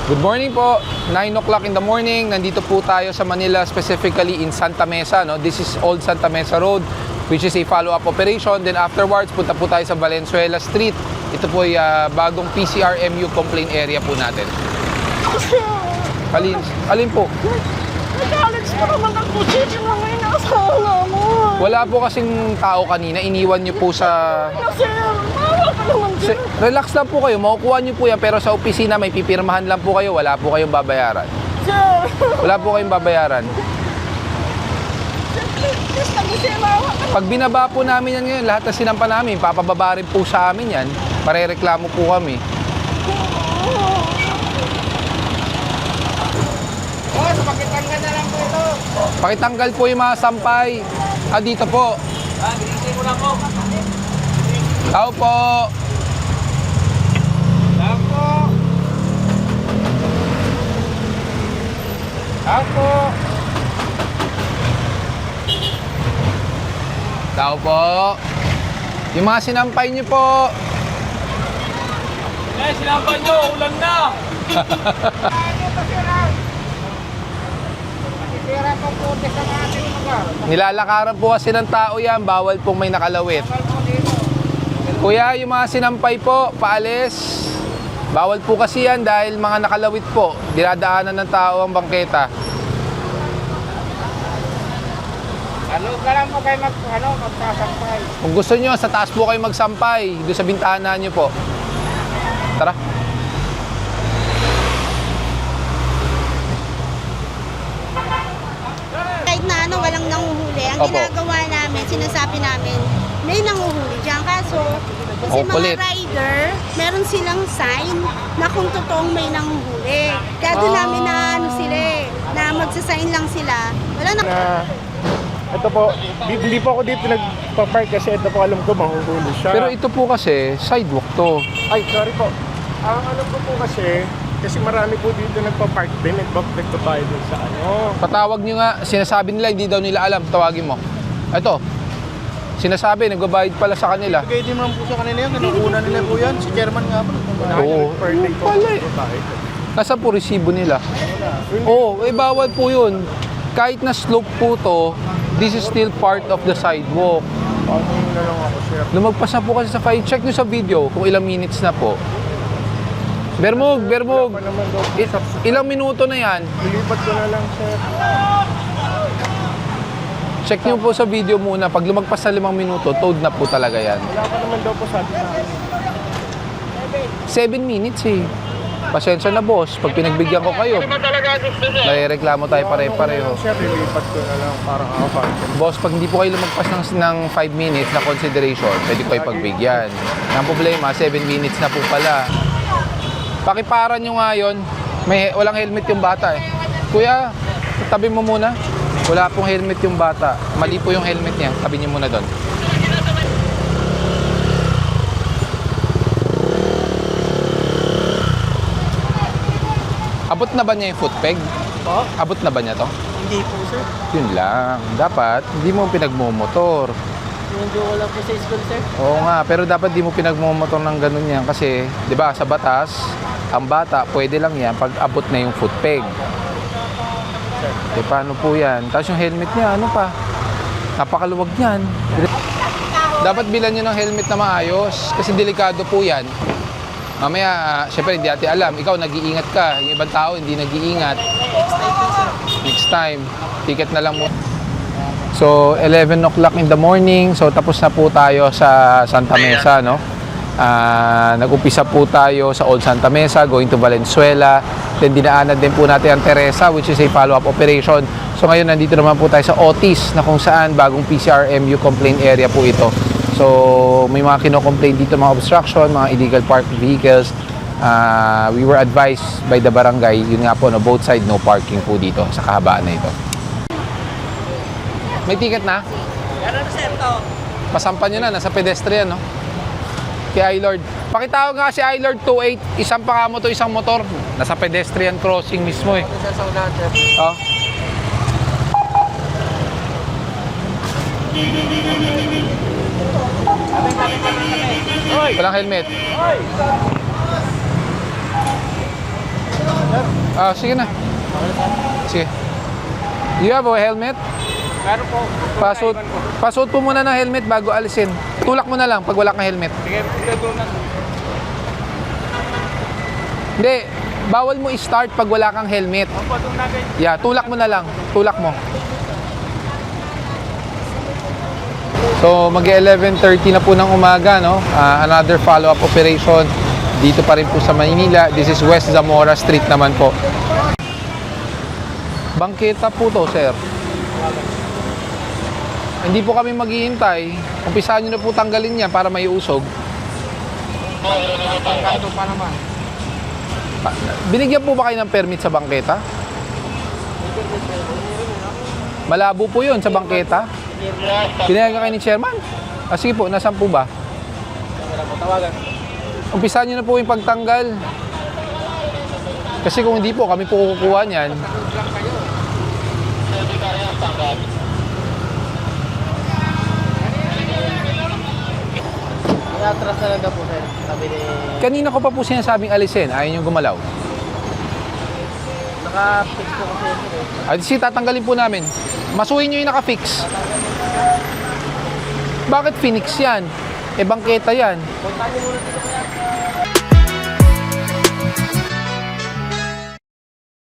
Good morning po. 9 o'clock in the morning. Nandito po tayo sa Manila, specifically in Santa Mesa. No? This is Old Santa Mesa Road, which is a follow-up operation. Then afterwards, punta po tayo sa Valenzuela Street. Ito po ay bagong PCRMU complaint area po natin. Alin po? Nag-alex ko naman ang kusipin mo ngayon asawa mo. Wala po kasing tao kanina. Iniwan nyo po sa... Sir, mawa ka naman din. Relax lang po kayo. Makukuha nyo po yan. Pero sa opisina, may pipirmahan lang po kayo. Wala po kayong babayaran. Sir. Wala po kayong babayaran. Please, mawa ka. Pag binaba po namin yan ngayon, lahat na sinampa namin, papababa rin po sa amin yan. Marereklamo po kami. Boss, pakitanggal na lang po ito. Pakitanggal po yung mga sampay. Dito po. Binigay ko lang po. Tao po. Tao po. Tao po. Tao po. Yung mga sinampay niyo po. Sinampay nyo, ulan na. Tira pang puti sa ating lugar. Nilalakaran po kasi ng tao yan. Bawal pong may nakalawit. Kuya, yung mga sinampay po, paalis. Bawal po kasi yan dahil mga nakalawit po. Dinadaanan ng tao ang bangketa. Ano ka lang mo kayo magsasampay? Kung gusto nyo, sa taas po kayo magsampay. Doon sa bintana nyo po. Tara. Kahit na walang nanguhuli. Ang Opo. ginagawa namin, sinasabi namin, may nanguhuli dyan. Kaso, kasi kulit. mga rider, meron silang sign na kung totoong may nanguhuli. Kaya doon namin na na magsasign lang sila. Wala na. Ito po, hindi po ako dito nagpa-park kasi ito po alam ko mahuhuli siya. Pero ito po kasi, sidewalk to. Ay, sorry po. Ang alam ko po kasi marami po dito nagpa-park din, nagbabayad din sa ano. Patawag nyo nga, sinasabi nila, hindi daw nila alam. Tawagin mo. Ito, sinasabi, nagbabayad pala sa kanila. Bigay din naman po sa kanila yan, kinuuna nila po yan. Si chairman nga po. Oo. Per-day po Pala eh. nagbabayad. Nasaan po resibo nila? Oo, bawal po yun. Kahit na slope po to, this is still part of the sidewalk. Paano na lang ako, sir? Lumagpas na po kasi sa file. Check nyo sa video kung ilang minutes na po. Bermog. Pa naman daw po sa Ilang minuto na yan. Ilipat ko na lang, sir. Check nyo po sa video muna. Pag lumagpas na 5 minuto, towed na po talaga yan. Wala pa naman daw po sabi na. 7 minutes eh. Pasensya na boss, pag pinagbigyan ko kayo, nare-reklamo tayo pare-pareho. Sir, ilipat ko na lang para ako. Boss, pag hindi po kayo lumagpas ng 5 minutes na consideration, pwede ko kayo pagbigyan. Ang problema, 7 minutes na po pala. Pakiparan nyo nga yun. Walang helmet yung bata eh. Kuya, tabi mo muna. Wala pong helmet yung bata. Mali po yung helmet niya. Tabi niyo muna doon. Abot na ba niya yung foot peg? Po? Abot na ba niya to? Hindi po sir. Yun lang. Dapat, hindi mo pinagmumotor. Hindi wala po sa school sir. Oo nga, pero dapat di mo pinagmumotor ng ganun yan. Kasi, di ba, sa batas, ang bata, pwede lang yan pag abot na yung foot peg. Eh, paano po yan? Tapos yung helmet niya, ano pa? Napakaluwag niyan. Dapat bilan nyo ng helmet na maayos. Kasi delikado po yan. Mamaya, syempre hindi natin alam. Ikaw, nag-iingat ka. Yung ibang tao, hindi nag-iingat. Next time, ticket na lang mo. So, 11 o'clock in the morning. So, tapos na po tayo sa Santa Mesa, no? Nag-upisa po tayo sa Old Santa Mesa, going to Valenzuela. Then, dinaanan din po natin ang Teresa, which is a follow-up operation. So, ngayon, nandito naman po tayo sa Otis, na kung saan bagong PCRMU complaint area po ito. So, may mga kino-complain dito, mga obstruction, mga illegal parked vehicles. We were advised by the barangay, yun nga po, no, both side no parking po dito sa kahabaan na ito. May ticket na? Meron sir to. Pasampan nyo na, nasa pedestrian, no? Kay iLord. Pakitawag nga si iLord 28, isang pakamo to, isang motor. Nasa pedestrian crossing mismo eh. Sir sa unahan sir. Oh. Walang helmet. Ah, sige na. Sige. You have a helmet? Pero po, Pasuot po muna ng helmet bago alisin. Tulak mo na lang pag wala kang helmet. sige, tutunan. Hindi, bawal mo i-start pag wala kang helmet. Ang patong natin. Yeah, tulak mo na lang. Tulak mo. So, mag-11:30 na po ng umaga, no? Another follow-up operation dito pa rin po sa Maynila. This is West Zamora Street naman po. Bangketa po to, sir. Hindi po kami maghihintay. Umpisahan nyo na po tanggalin yan para may usog. Pagkato pa naman. Binigyan po ba kayo ng permit sa bangketa? Malabo po yun sa bangketa. Pinayagan kayo ni chairman? Sige po, nasaan po ba? Umpisahan nyo na po yung pagtanggal. Kasi kung hindi po, kami po kukuha niyan. Atras na lang daw po, sir. Sabi ni... Kanina ko pa po sinasabing alisin, ayaw nyo gumalaw. Naka-fix po kasi yun, sir. At sige, tatanggalin po namin. Masuhin nyo yung naka-fix. Bakit Phoenix yan? Eh, bangketa yan. Punta niyo muna dito kaya.